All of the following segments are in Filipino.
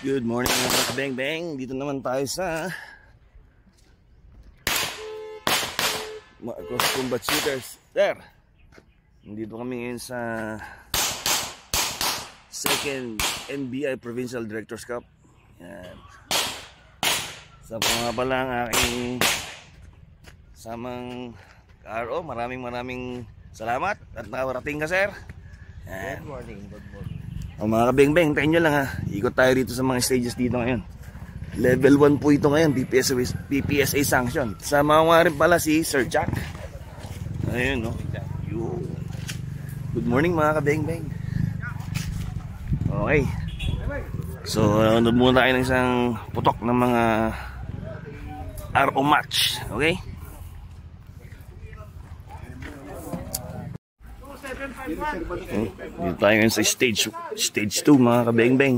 Good morning mga kabeng-beng. Dito naman tayo sa Marcos Combat Shooters. There. Nandito kami ngayon sa second NBI Provincial Directors Cup. Yan. Sa mga pala ang aking samang RO. Maraming salamat at nakarating ka, sir. Yan. Good morning. O mga kabeng-beng, tayo nyo lang ha. Ikot tayo dito sa mga stages dito ngayon. Level 1 po ito ngayon, PPSA sanction. Sama nga rin pala si Sir Jack. Ayun, no? Good morning mga kabeng-beng. Okay. So, nanonood muna tayo ng isang putok ng mga RO match. Okay? Dito tayo ngayon sa stage 2 mga kabeng-beng.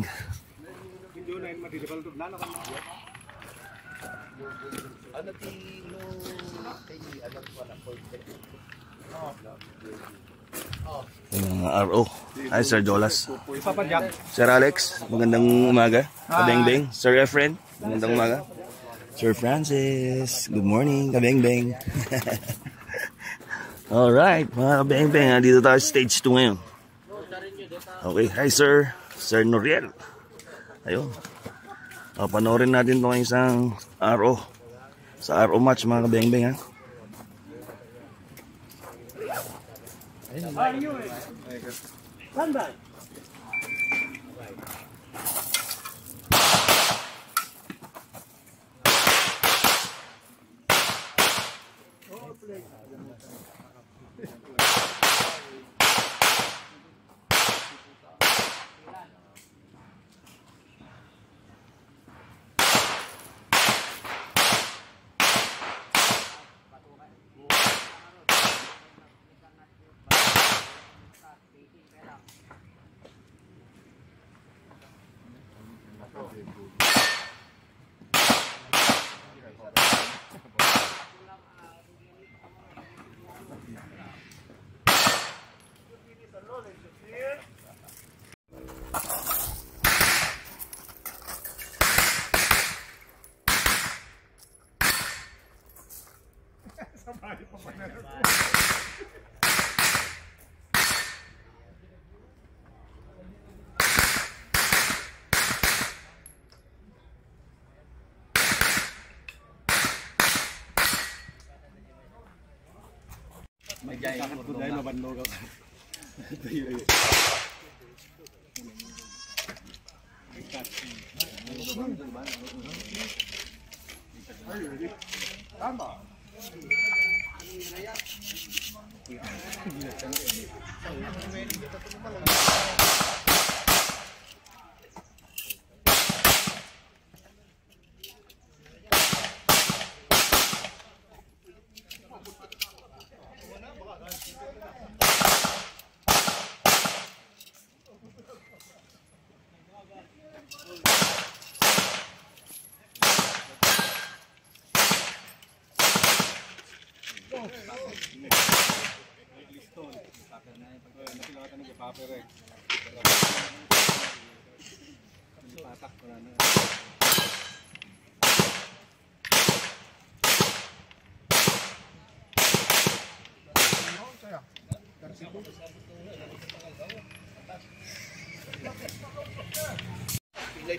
Mga RO. Hi Sir Jolas, Sir Alex, magandang umaga. Kabeng-beng. Sir Efren, magandang umaga. Sir Francis, good morning kabeng-beng. Alright, mga kabeng-beng, dito tayo stage 2 ngayon. Okay, hi Sir Noriel. Ayun. Panoorin natin itong isang RO. Sa RO match mga kabeng-beng ha.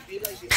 Pilay sih.